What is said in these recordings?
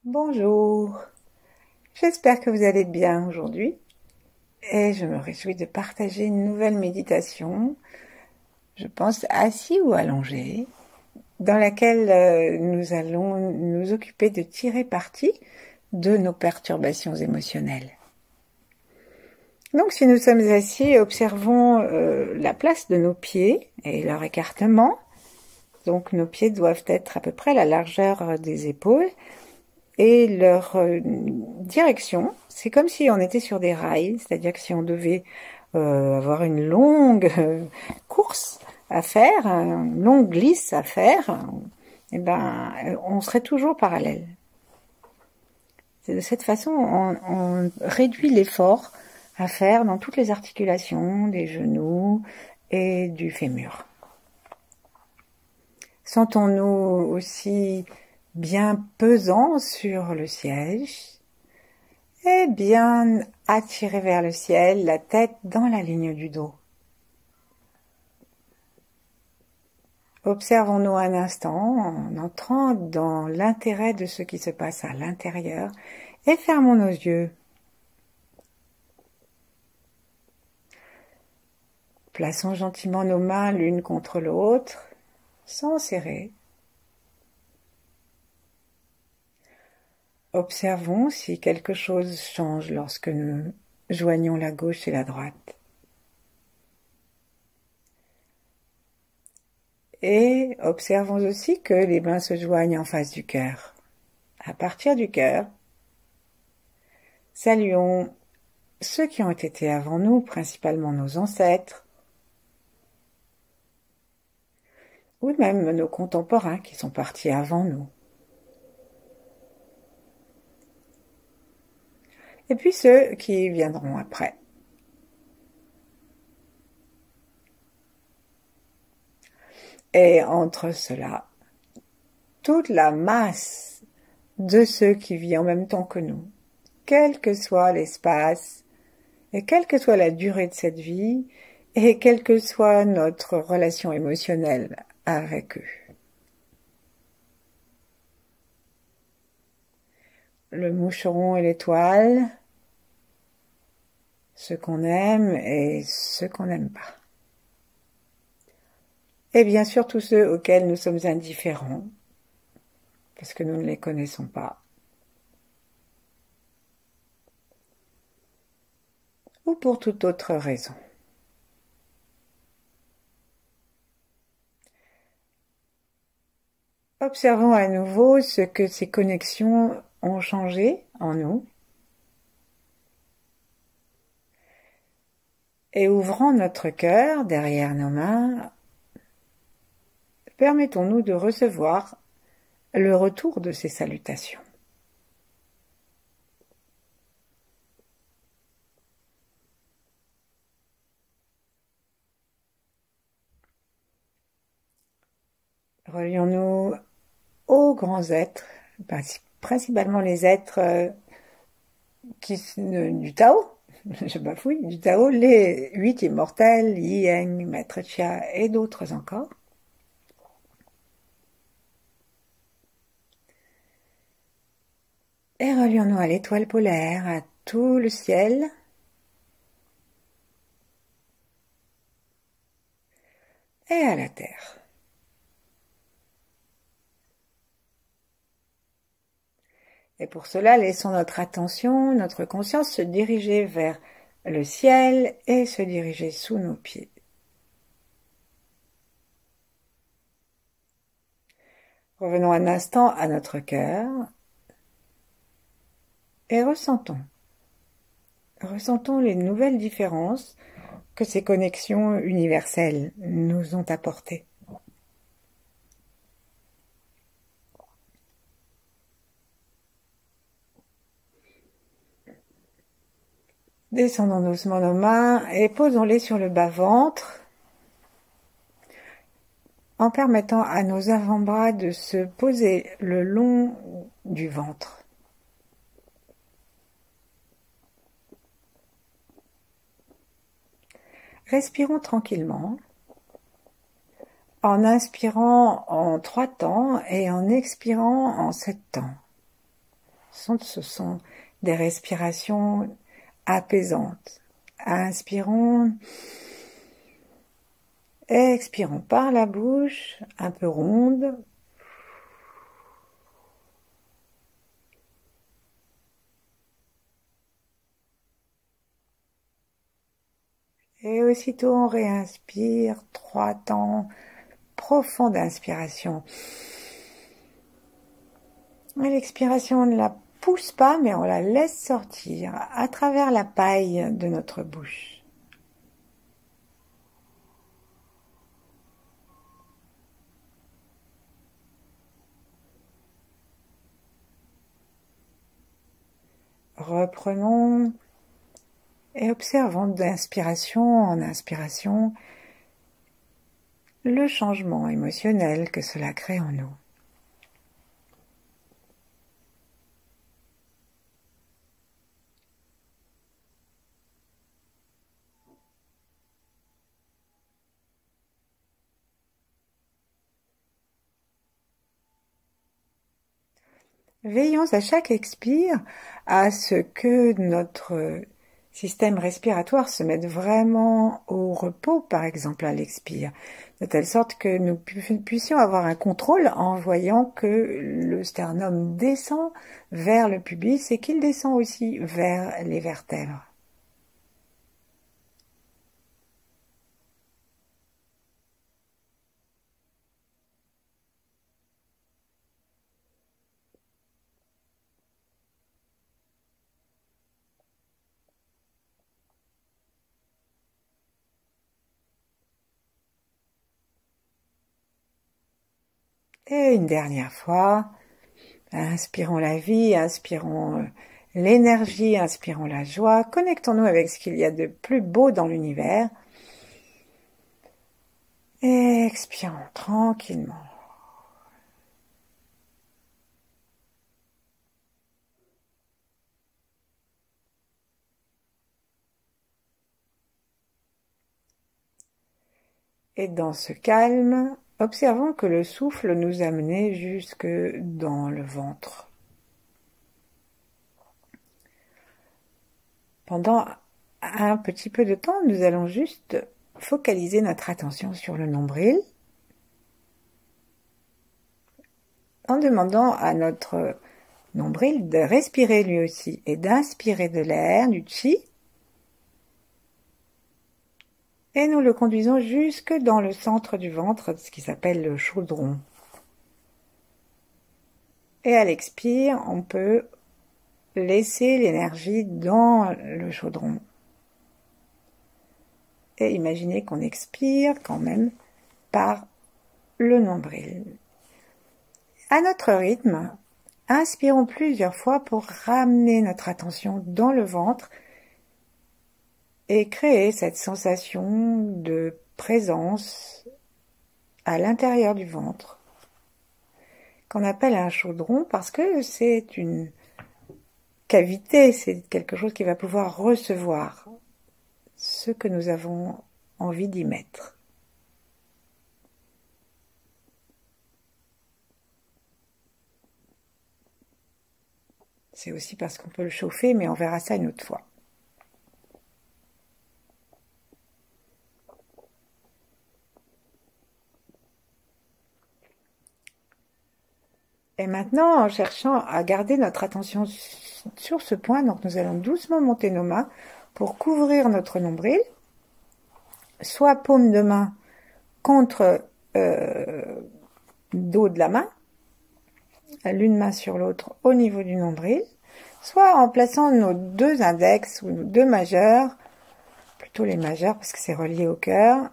Bonjour, j'espère que vous allez bien aujourd'hui et je me réjouis de partager une nouvelle méditation, je pense assis ou allongé, dans laquelle nous allons nous occuper de tirer parti de nos perturbations émotionnelles. Donc si nous sommes assis, observons la place de nos pieds et leur écartement. Donc nos pieds doivent être à peu près la largeur des épaules. Et leur direction, c'est comme si on était sur des rails, c'est-à-dire que si on devait avoir une longue course à faire, une longue glisse à faire, eh ben, on serait toujours parallèle. De cette façon, on réduit l'effort à faire dans toutes les articulations des genoux et du fémur. Sentons-nous aussi bien pesant sur le siège et bien attiré vers le ciel, la tête dans la ligne du dos. Observons-nous un instant en entrant dans l'intérêt de ce qui se passe à l'intérieur et fermons nos yeux. Plaçons gentiment nos mains l'une contre l'autre, sans serrer. Observons si quelque chose change lorsque nous joignons la gauche et la droite. Et observons aussi que les mains se joignent en face du cœur. À partir du cœur, saluons ceux qui ont été avant nous, principalement nos ancêtres, ou même nos contemporains qui sont partis avant nous. Et puis ceux qui viendront après. Et entre cela, toute la masse de ceux qui vivent en même temps que nous, quel que soit l'espace, et quelle que soit la durée de cette vie, et quelle que soit notre relation émotionnelle avec eux. Le moucheron et l'étoile, ce qu'on aime et ce qu'on n'aime pas. Et bien sûr tous ceux auxquels nous sommes indifférents, parce que nous ne les connaissons pas. Ou pour toute autre raison. Observons à nouveau ce que ces connexions ont changé en nous et ouvrant notre cœur derrière nos mains, permettons-nous de recevoir le retour de ces salutations. Relions-nous aux grands êtres, principalement les êtres du Tao, je bafouille, du Tao, les 8 immortels, Yin, Maître Chia et d'autres encore. Et relions-nous à l'étoile polaire, à tout le ciel, et à la terre. Et pour cela, laissons notre attention, notre conscience se diriger vers le ciel et se diriger sous nos pieds. Revenons un instant à notre cœur et ressentons. Ressentons les nouvelles différences que ces connexions universelles nous ont apportées. Descendons doucement nos mains et posons-les sur le bas-ventre en permettant à nos avant-bras de se poser le long du ventre. Respirons tranquillement, en inspirant en 3 temps et en expirant en 7 temps. Ce sont des respirations apaisantes. Inspirons, expirons par la bouche, un peu ronde. Et aussitôt on réinspire, 3 temps profonds d'inspiration. Et l'expiration, on ne la pousse pas, mais on la laisse sortir à travers la paille de notre bouche. Reprenons et observons d'inspiration en inspiration le changement émotionnel que cela crée en nous. Veillons à chaque expire à ce que notre système respiratoire se mette vraiment au repos, par exemple à l'expire, de telle sorte que nous puissions avoir un contrôle en voyant que le sternum descend vers le pubis et qu'il descend aussi vers les vertèbres. Et une dernière fois, inspirons la vie, inspirons l'énergie, inspirons la joie, connectons-nous avec ce qu'il y a de plus beau dans l'univers. Et expirons tranquillement. Et dans ce calme, observons que le souffle nous amenait jusque dans le ventre. Pendant un petit peu de temps, nous allons juste focaliser notre attention sur le nombril en demandant à notre nombril de respirer lui aussi et d'inspirer de l'air, du chi. Et nous le conduisons jusque dans le centre du ventre, ce qui s'appelle le chaudron. Et à l'expire, on peut laisser l'énergie dans le chaudron. Et imaginez qu'on expire quand même par le nombril. À notre rythme, inspirons plusieurs fois pour ramener notre attention dans le ventre et créer cette sensation de présence à l'intérieur du ventre, qu'on appelle un chaudron parce que c'est une cavité, c'est quelque chose qui va pouvoir recevoir ce que nous avons envie d'y mettre. C'est aussi parce qu'on peut le chauffer, mais on verra ça une autre fois. Et maintenant, en cherchant à garder notre attention sur ce point, donc nous allons doucement monter nos mains pour couvrir notre nombril, soit paume de main contre dos de la main, l'une main sur l'autre au niveau du nombril, soit en plaçant nos deux index ou nos deux majeurs, plutôt les majeurs parce que c'est relié au cœur,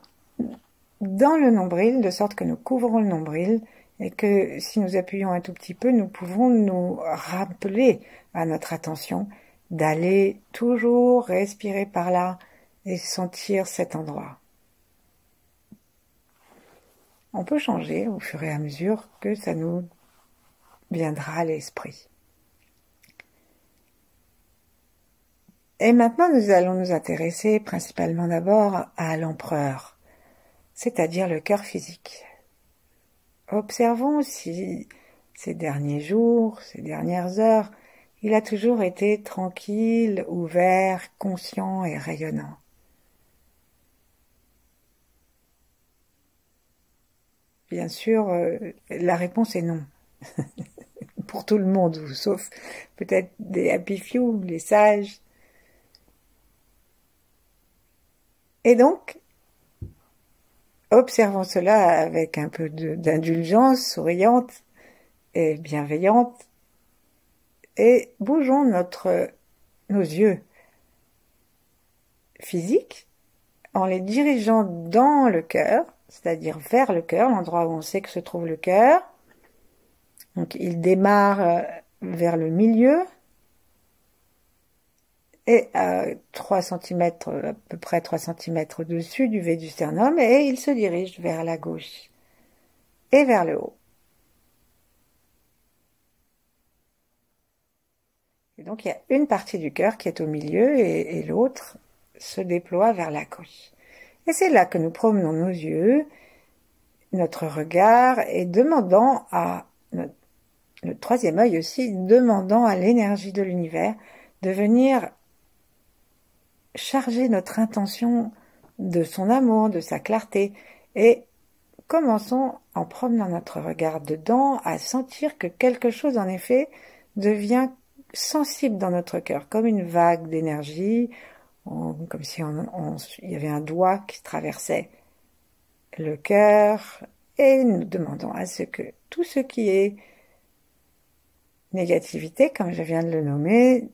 dans le nombril, de sorte que nous couvrons le nombril et que si nous appuyons un tout petit peu, nous pouvons nous rappeler à notre attention d'aller toujours respirer par là et sentir cet endroit. On peut changer au fur et à mesure que ça nous viendra à l'esprit. Et maintenant, nous allons nous intéresser principalement d'abord à l'empereur, c'est-à-dire le cœur physique. Observons si ces derniers jours, ces dernières heures, Il a toujours été tranquille, ouvert, conscient et rayonnant. Bien sûr, la réponse est non. Pour tout le monde, sauf peut-être des happy few, les sages. Et donc, observons cela avec un peu d'indulgence, souriante et bienveillante, et bougeons nos yeux physiques en les dirigeant dans le cœur, c'est-à-dire vers le cœur, l'endroit où on sait que se trouve le cœur. Donc il démarre vers le milieu et à 3 cm, à peu près 3 cm au-dessus du V du sternum, et il se dirige vers la gauche et vers le haut. Et donc il y a une partie du cœur qui est au milieu et l'autre se déploie vers la gauche. Et c'est là que nous promenons nos yeux, notre regard, et demandant à le troisième œil aussi, demandant à l'énergie de l'univers de venir charger notre intention de son amour, de sa clarté, et commençons en promenant notre regard dedans à sentir que quelque chose en effet devient sensible dans notre cœur, comme une vague d'énergie, comme si il y avait un doigt qui traversait le cœur, et nous demandons à ce que tout ce qui est négativité, comme je viens de le nommer,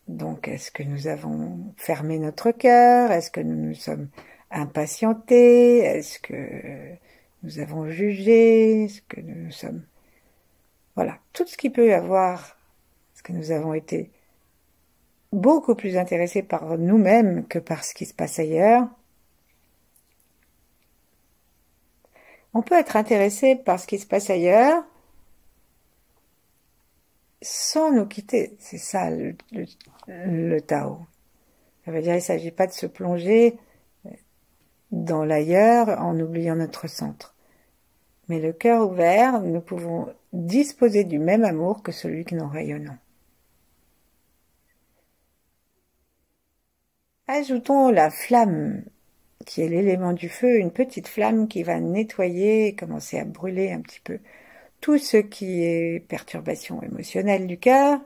donc est-ce que nous avons fermé notre cœur, est-ce que nous nous sommes impatientés, est-ce que nous avons jugé, est-ce que nous sommes... Voilà, tout ce qui peut y avoir, est-ce que nous avons été beaucoup plus intéressés par nous-mêmes que par ce qui se passe ailleurs. On peut être intéressé par ce qui se passe ailleurs sans nous quitter. C'est ça le Tao. Ça veut dire qu'il ne s'agit pas de se plonger dans l'ailleurs en oubliant notre centre. Mais le cœur ouvert, nous pouvons disposer du même amour que celui que nous rayonnons. Ajoutons la flamme, qui est l'élément du feu, une petite flamme qui va nettoyer et commencer à brûler un petit peu tout ce qui est perturbation émotionnelle du cœur.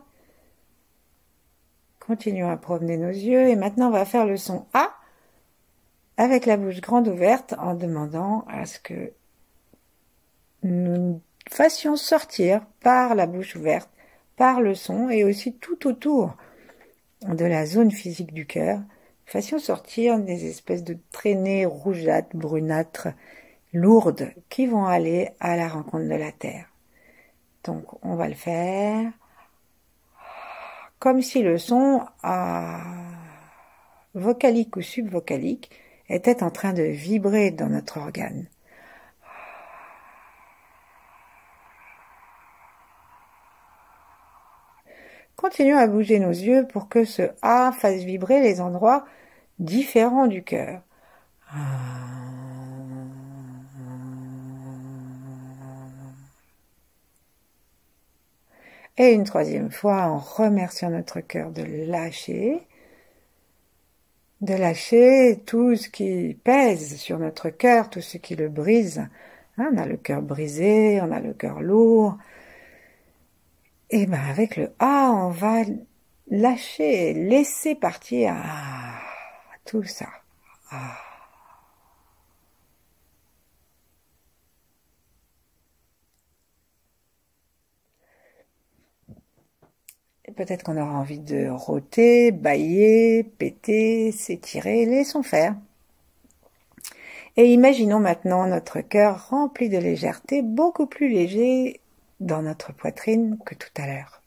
Continuons à promener nos yeux et maintenant on va faire le son A avec la bouche grande ouverte en demandant à ce que nous fassions sortir par la bouche ouverte, par le son et aussi tout autour de la zone physique du cœur, fassions sortir des espèces de traînées rougeâtres, brunâtres, lourdes qui vont aller à la rencontre de la terre. Donc on va le faire comme si le son vocalique ou subvocalique était en train de vibrer dans notre organe. Continuons à bouger nos yeux pour que ce A fasse vibrer les endroits différents du cœur. Et une troisième fois, en remerciant notre cœur de lâcher tout ce qui pèse sur notre cœur, tout ce qui le brise. On a le cœur brisé, on a le cœur lourd. Et ben avec le A, on va lâcher, laisser partir tout ça. Peut-être qu'on aura envie de rôter, bâiller, péter, s'étirer, laissons faire. Et imaginons maintenant notre cœur rempli de légèreté, beaucoup plus léger dans notre poitrine que tout à l'heure.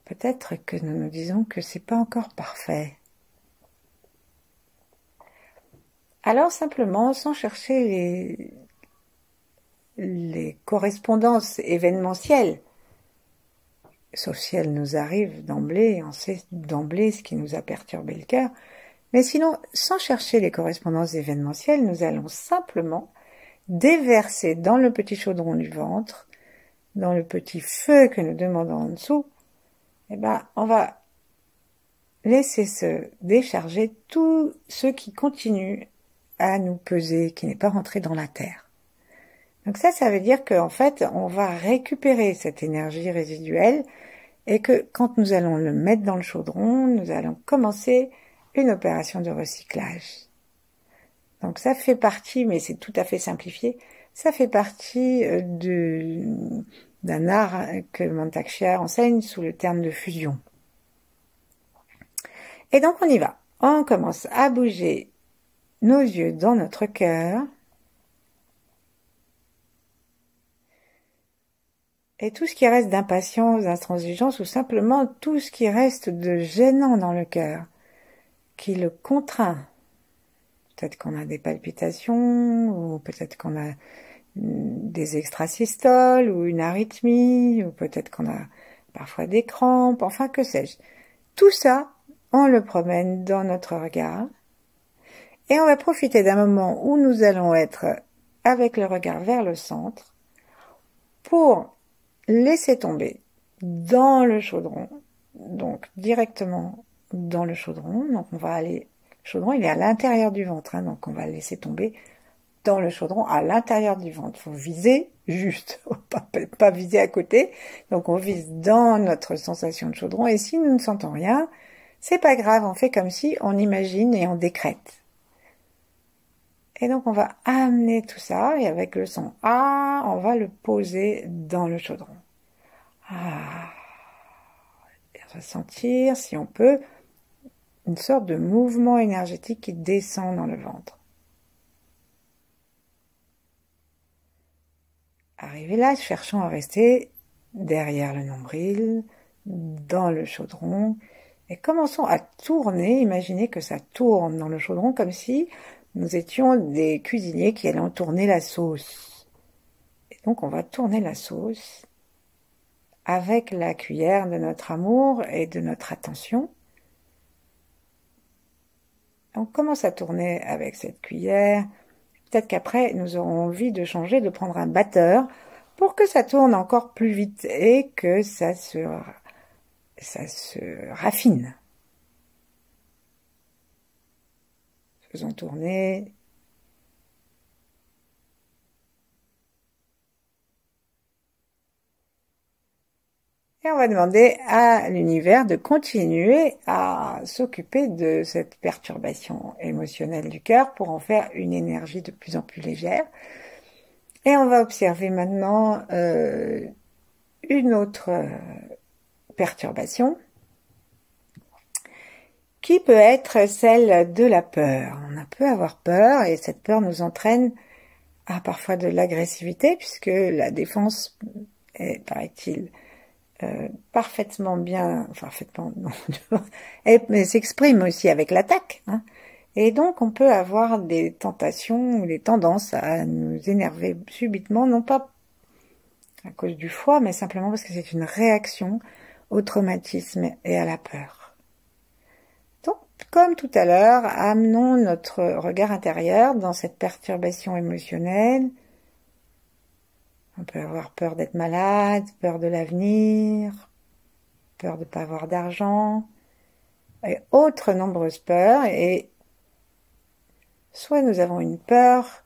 Peut-être que nous nous disons que c'est pas encore parfait. Alors simplement, sans chercher les correspondances événementielles, sauf si elles nous arrivent d'emblée, on sait d'emblée ce qui nous a perturbé le cœur, mais sinon, sans chercher les correspondances événementielles, nous allons simplement déverser dans le petit chaudron du ventre, dans le petit feu que nous demandons en dessous, eh ben, on va laisser se décharger tout ce qui continue à nous peser, qui n'est pas rentré dans la terre. Donc ça veut dire qu'en fait, on va récupérer cette énergie résiduelle et que quand nous allons le mettre dans le chaudron, nous allons commencer une opération de recyclage. Donc ça fait partie, mais c'est tout à fait simplifié, ça fait partie d'un art que Mantak Chia enseigne sous le terme de fusion. Et donc on y va. On commence à bouger nos yeux dans notre cœur. Et tout ce qui reste d'impatience, d'intransigeance, ou simplement tout ce qui reste de gênant dans le cœur, qui le contraint. Peut-être qu'on a des palpitations, ou peut-être qu'on a des extrasystoles, ou une arythmie, ou peut-être qu'on a parfois des crampes, enfin que sais-je. Tout ça, on le promène dans notre regard, et on va profiter d'un moment où nous allons être avec le regard vers le centre, pour laisser tomber dans le chaudron, donc directement dans le chaudron. Donc on va aller, le chaudron il est à l'intérieur du ventre, hein, donc on va le laisser tomber dans le chaudron à l'intérieur du ventre. Faut viser juste, pas viser à côté. Donc on vise dans notre sensation de chaudron, et si nous ne sentons rien, c'est pas grave, on fait comme si on imagine et on décrète. Et donc on va amener tout ça, et avec le son « Ah », on va le poser dans le chaudron. Ah. Et on va sentir, si on peut, une sorte de mouvement énergétique qui descend dans le ventre. Arrivé là, cherchons à rester derrière le nombril, dans le chaudron, et commençons à tourner, imaginez que ça tourne dans le chaudron comme si nous étions des cuisiniers qui allaient tourner la sauce. Et donc on va tourner la sauce avec la cuillère de notre amour et de notre attention. On commence à tourner avec cette cuillère. Peut-être qu'après, nous aurons envie de changer, de prendre un batteur pour que ça tourne encore plus vite et que ça se raffine. Faisons tourner. Et on va demander à l'univers de continuer à s'occuper de cette perturbation émotionnelle du cœur pour en faire une énergie de plus en plus légère. Et on va observer maintenant une autre perturbation qui peut être celle de la peur. On peut avoir peur et cette peur nous entraîne à parfois de l'agressivité puisque la défense est, paraît-il, parfaitement bien, enfin parfaitement, non, mais s'exprime aussi avec l'attaque, hein. Et donc on peut avoir des tentations ou des tendances à nous énerver subitement, non pas à cause du foie, mais simplement parce que c'est une réaction au traumatisme et à la peur. Donc, comme tout à l'heure, amenons notre regard intérieur dans cette perturbation émotionnelle. On peut avoir peur d'être malade, peur de l'avenir, peur de ne pas avoir d'argent, et autres nombreuses peurs. Et soit nous avons une peur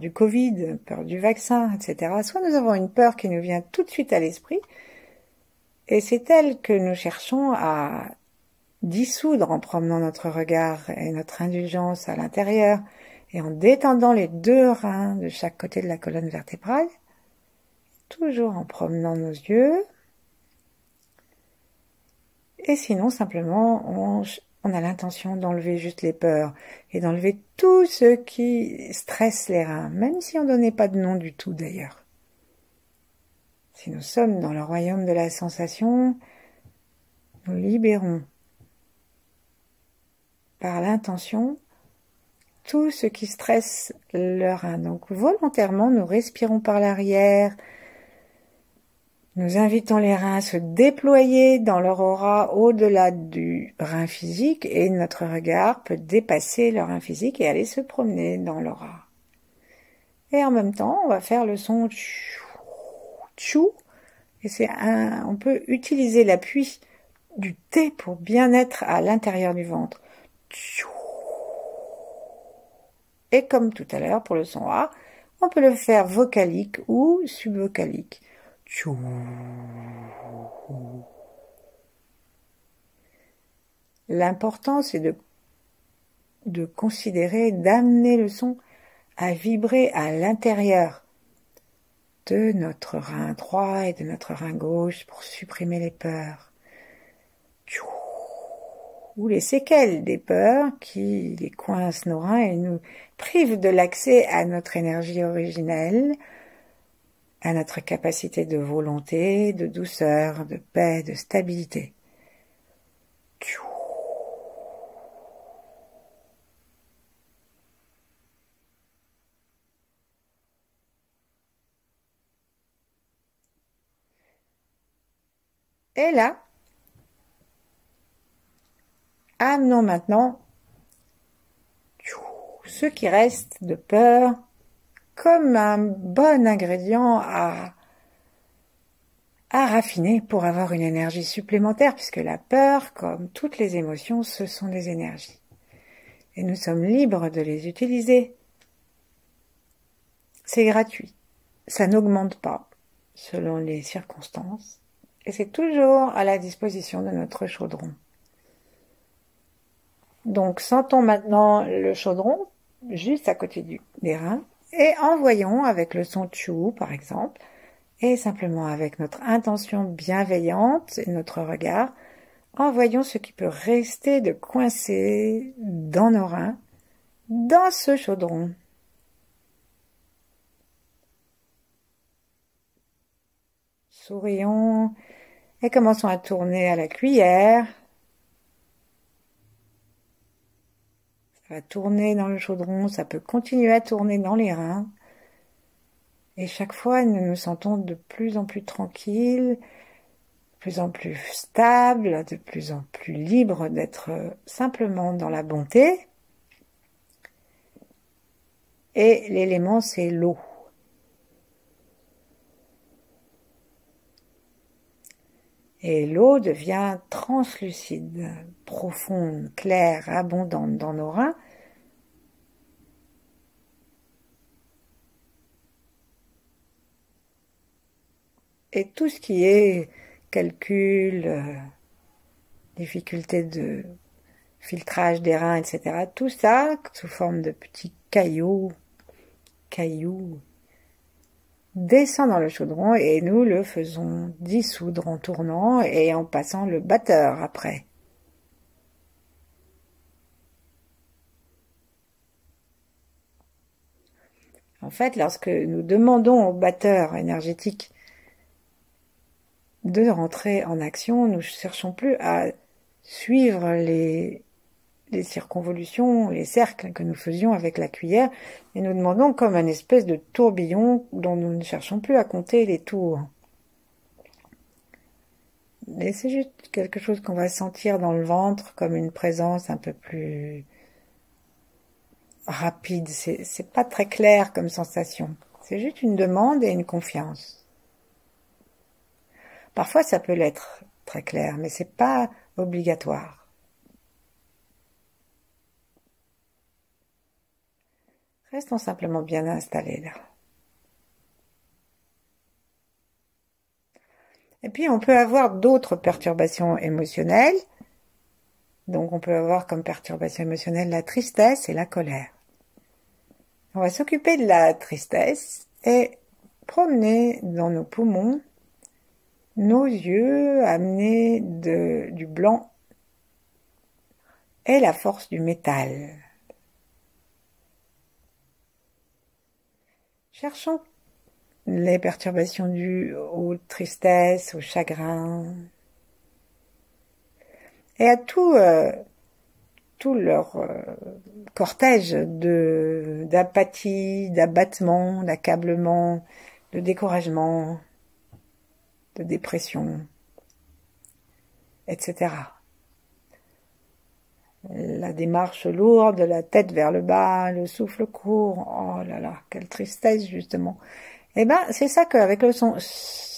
du Covid, peur du vaccin, etc. Soit nous avons une peur qui nous vient tout de suite à l'esprit, et c'est elle que nous cherchons à dissoudre en promenant notre regard et notre indulgence à l'intérieur, et en détendant les deux reins de chaque côté de la colonne vertébrale, toujours en promenant nos yeux. Et sinon, simplement, on a l'intention d'enlever juste les peurs et d'enlever tout ce qui stresse les reins, même si on ne donnait pas de nom du tout d'ailleurs. Si nous sommes dans le royaume de la sensation, nous libérons par l'intention tout ce qui stresse le rein. Donc volontairement, nous respirons par l'arrière, nous invitons les reins à se déployer dans leur aura au-delà du rein physique et notre regard peut dépasser le rein physique et aller se promener dans l'aura. Et en même temps, on va faire le son tchou. Et on peut utiliser l'appui du T pour bien être à l'intérieur du ventre. Tchou. Et comme tout à l'heure pour le son A, on peut le faire vocalique ou subvocalique. Tchou. L'important, c'est de considérer, d'amener le son à vibrer à l'intérieur de notre rein droit et de notre rein gauche pour supprimer les peurs. Ou les séquelles des peurs qui les coincent nos reins et nous privent de l'accès à notre énergie originelle, à notre capacité de volonté, de douceur, de paix, de stabilité. Et là, amenons maintenant ce qui reste de peur comme un bon ingrédient à raffiner pour avoir une énergie supplémentaire, puisque la peur, comme toutes les émotions, ce sont des énergies. Et nous sommes libres de les utiliser. C'est gratuit. Ça n'augmente pas selon les circonstances. Et c'est toujours à la disposition de notre chaudron. Donc, sentons maintenant le chaudron juste à côté des reins et envoyons avec le son tchou, par exemple, et simplement avec notre intention bienveillante et notre regard, envoyons ce qui peut rester de coincé dans nos reins, dans ce chaudron. Sourions et commençons à tourner à la cuillère. Ça va tourner dans le chaudron, ça peut continuer à tourner dans les reins. Et chaque fois, nous nous sentons de plus en plus tranquilles, de plus en plus stables, de plus en plus libres d'être simplement dans la bonté. Et l'élément, c'est l'eau. Et l'eau devient translucide, profonde, claire, abondante dans nos reins. Et tout ce qui est calcul, difficulté de filtrage des reins, etc., tout ça, sous forme de petits cailloux, descend dans le chaudron et nous le faisons dissoudre en tournant et en passant le batteur après. En fait, lorsque nous demandons au batteur énergétique de rentrer en action, nous ne cherchons plus à suivre les circonvolutions, les cercles que nous faisions avec la cuillère, et nous demandons comme un espèce de tourbillon dont nous ne cherchons plus à compter les tours. Mais c'est juste quelque chose qu'on va sentir dans le ventre comme une présence un peu plus rapide. C'est pas très clair comme sensation. C'est juste une demande et une confiance. Parfois, ça peut l'être très clair, mais c'est pas obligatoire. Restons simplement bien installés là. Et puis, on peut avoir d'autres perturbations émotionnelles. Donc, on peut avoir comme perturbation émotionnelle la tristesse et la colère. On va s'occuper de la tristesse et promener dans nos poumons nos yeux, amener du blanc et la force du métal. Cherchons les perturbations dues aux tristesses, au chagrin et à tout leur cortège d'apathie, d'abattement, d'accablement, de découragement, de dépression, etc. la démarche lourde, la tête vers le bas, le souffle court. Oh là là, quelle tristesse justement. Eh ben, c'est ça qu'avec le son,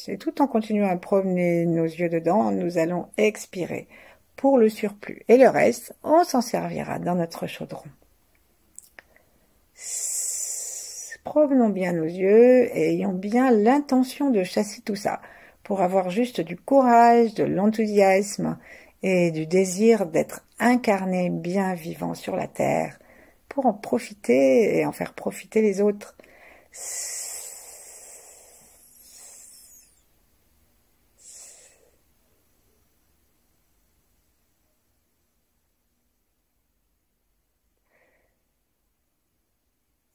et tout en continuant à promener nos yeux dedans, nous allons expirer pour le surplus. Et le reste, on s'en servira dans notre chaudron. Promenons bien nos yeux et ayons bien l'intention de chasser tout ça, pour avoir juste du courage, de l'enthousiasme et du désir d'être incarné bien vivant sur la terre, pour en profiter et en faire profiter les autres.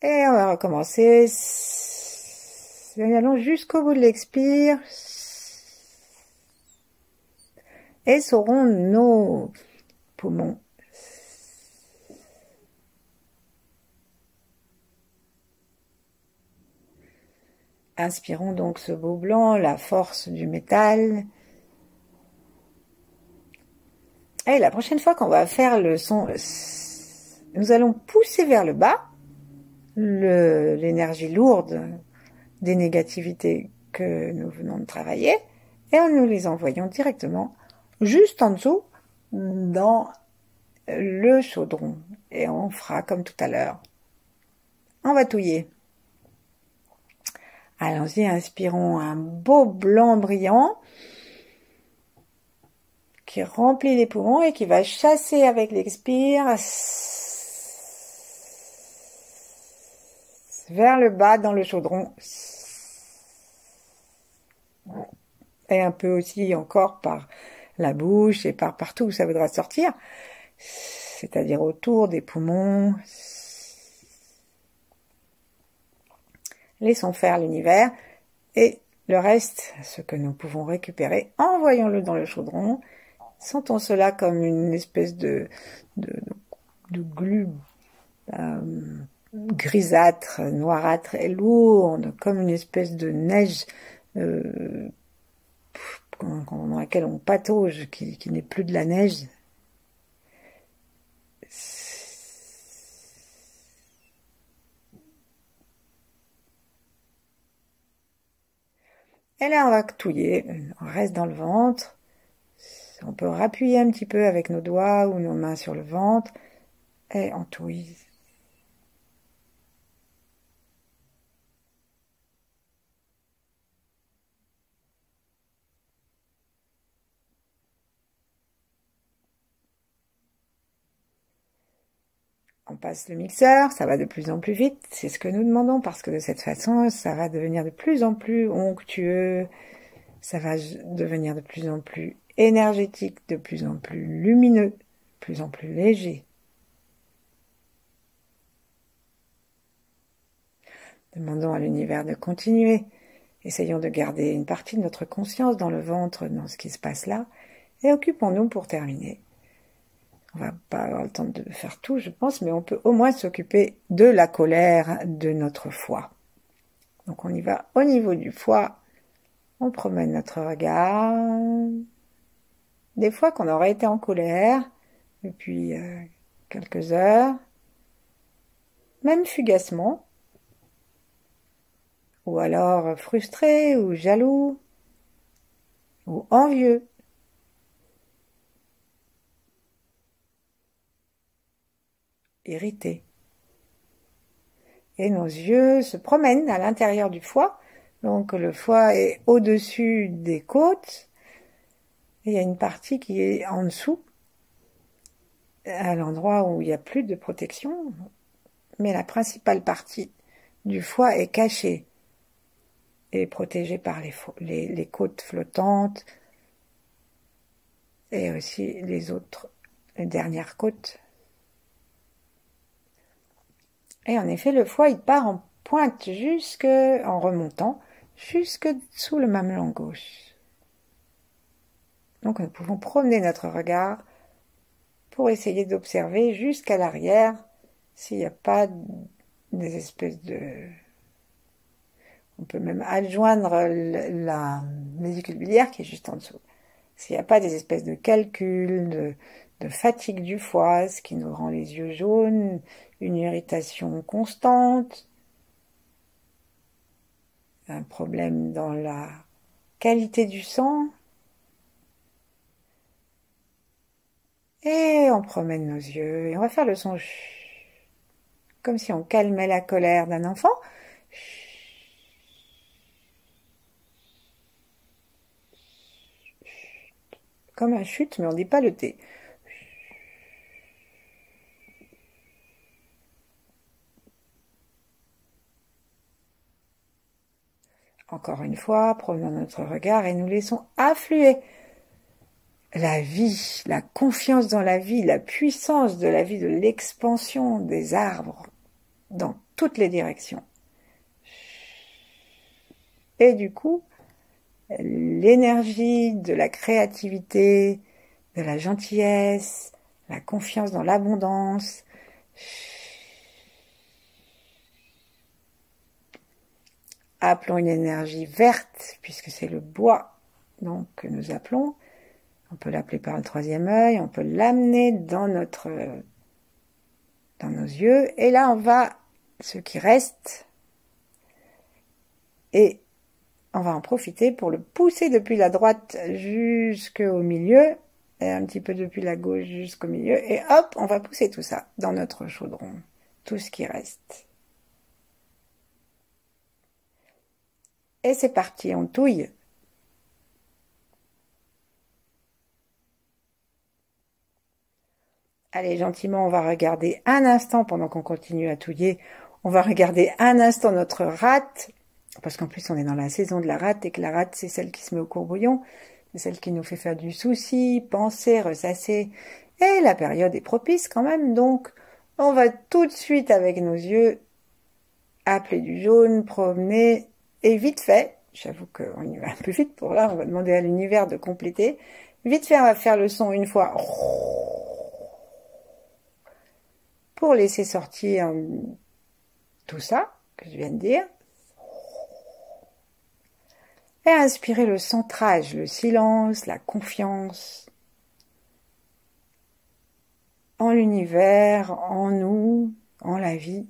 Et on va recommencer. Nous allons jusqu'au bout de l'expire. Et seront nos poumons. Inspirons donc ce beau blanc, la force du métal. Et la prochaine fois qu'on va faire le son, nous allons pousser vers le bas l'énergie lourde des négativités que nous venons de travailler et nous les envoyons directement juste en dessous dans le chaudron. Et on fera comme tout à l'heure. On va touiller. Allons-y, inspirons un beau blanc brillant qui remplit les poumons et qui va chasser avec l'expire vers le bas dans le chaudron. Et un peu aussi encore par la bouche et par partout où ça voudra sortir, c'est-à-dire autour des poumons. Laissons faire l'univers et le reste, ce que nous pouvons récupérer, envoyons-le dans le chaudron. Sentons cela comme une espèce de glu grisâtre, noirâtre et lourde, comme une espèce de neige dans laquelle on patauge, qui n'est plus de la neige. Et là, on va touiller, on reste dans le ventre. On peut rappuyer un petit peu avec nos doigts ou nos mains sur le ventre et on touille. On passe le mixeur, ça va de plus en plus vite, c'est ce que nous demandons parce que de cette façon, ça va devenir de plus en plus onctueux, ça va devenir de plus en plus énergétique, de plus en plus lumineux, de plus en plus léger. Demandons à l'univers de continuer. Essayons de garder une partie de notre conscience dans le ventre, dans ce qui se passe là, et occupons-nous pour terminer. On va pas avoir le temps de faire tout, je pense, mais on peut au moins s'occuper de la colère de notre foie. Donc on y va au niveau du foie, on promène notre regard. Des fois qu'on aurait été en colère depuis quelques heures, même fugacement, ou alors frustré ou jaloux, ou envieux. Irrité. Et nos yeux se promènent à l'intérieur du foie. Donc le foie est au-dessus des côtes. Et il y a une partie qui est en dessous, à l'endroit où il n'y a plus de protection. Mais la principale partie du foie est cachée et protégée par les côtes flottantes et aussi les dernières côtes. Et en effet, le foie, il part en pointe en remontant, jusque sous le mamelon gauche. Donc nous pouvons promener notre regard pour essayer d'observer jusqu'à l'arrière s'il n'y a pas des espèces de... On peut même adjoindre la vésicule biliaire qui est juste en dessous. S'il n'y a pas des espèces de calculs, de fatigue du foie, ce qui nous rend les yeux jaunes, une irritation constante, un problème dans la qualité du sang. Et on promène nos yeux et on va faire le son comme si on calmait la colère d'un enfant. Comme un chute, mais on ne dit pas le T. Encore une fois, prenons notre regard et nous laissons affluer la vie, la confiance dans la vie, la puissance de la vie, de l'expansion des arbres dans toutes les directions. Et du coup, l'énergie de la créativité, de la gentillesse, la confiance dans l'abondance, appelons une énergie verte, puisque c'est le bois donc, que nous appelons. On peut l'appeler par le troisième œil, on peut l'amener dans nos yeux. Et là, on va, ce qui reste, et on va en profiter pour le pousser depuis la droite jusqu'au milieu, et un petit peu depuis la gauche jusqu'au milieu. Et hop, on va pousser tout ça dans notre chaudron, tout ce qui reste. Et c'est parti, on touille. Allez, gentiment, on va regarder un instant, pendant qu'on continue à touiller, on va regarder un instant notre rate, parce qu'en plus on est dans la saison de la rate, et que la rate c'est celle qui se met au courbouillon, c'est celle qui nous fait faire du souci, penser, ressasser, et la période est propice quand même, donc on va tout de suite avec nos yeux appeler du jaune, promener, et vite fait, j'avoue qu'on y va un peu vite pour là, on va demander à l'univers de compléter, vite fait on va faire le son une fois, pour laisser sortir tout ça que je viens de dire. Et inspirer le centrage, le silence, la confiance en l'univers, en nous, en la vie.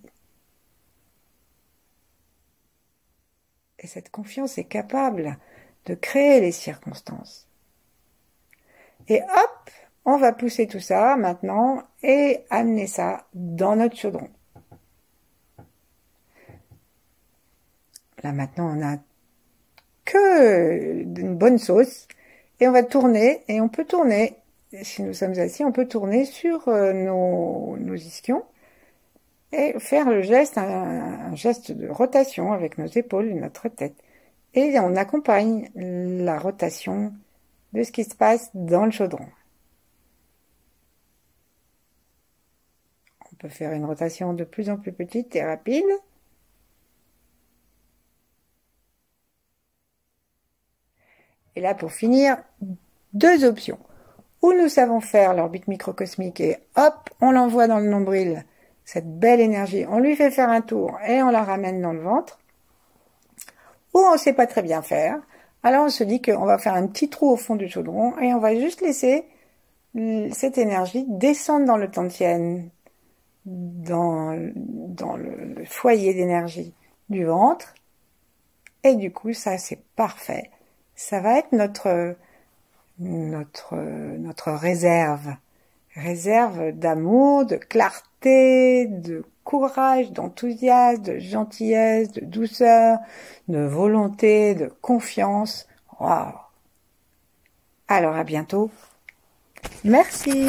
Et cette confiance est capable de créer les circonstances. Et hop, on va pousser tout ça maintenant et amener ça dans notre chaudron. Là maintenant, on a que une bonne sauce et on va tourner et on peut tourner, si nous sommes assis, on peut tourner sur nos ischions et faire le geste, un geste de rotation avec nos épaules et notre tête. Et on accompagne la rotation de ce qui se passe dans le chaudron. On peut faire une rotation de plus en plus petite et rapide. Et là, pour finir, deux options. Ou nous savons faire l'orbite microcosmique et hop, on l'envoie dans le nombril, cette belle énergie, on lui fait faire un tour et on la ramène dans le ventre. Ou on ne sait pas très bien faire, alors on se dit qu'on va faire un petit trou au fond du chaudron et on va juste laisser cette énergie descendre dans le tantien, dans le foyer d'énergie du ventre. Et du coup, ça c'est parfait. Ça va être notre réserve d'amour, de clarté, de courage, d'enthousiasme, de gentillesse, de douceur, de volonté, de confiance. Waouh! Alors à bientôt. Merci.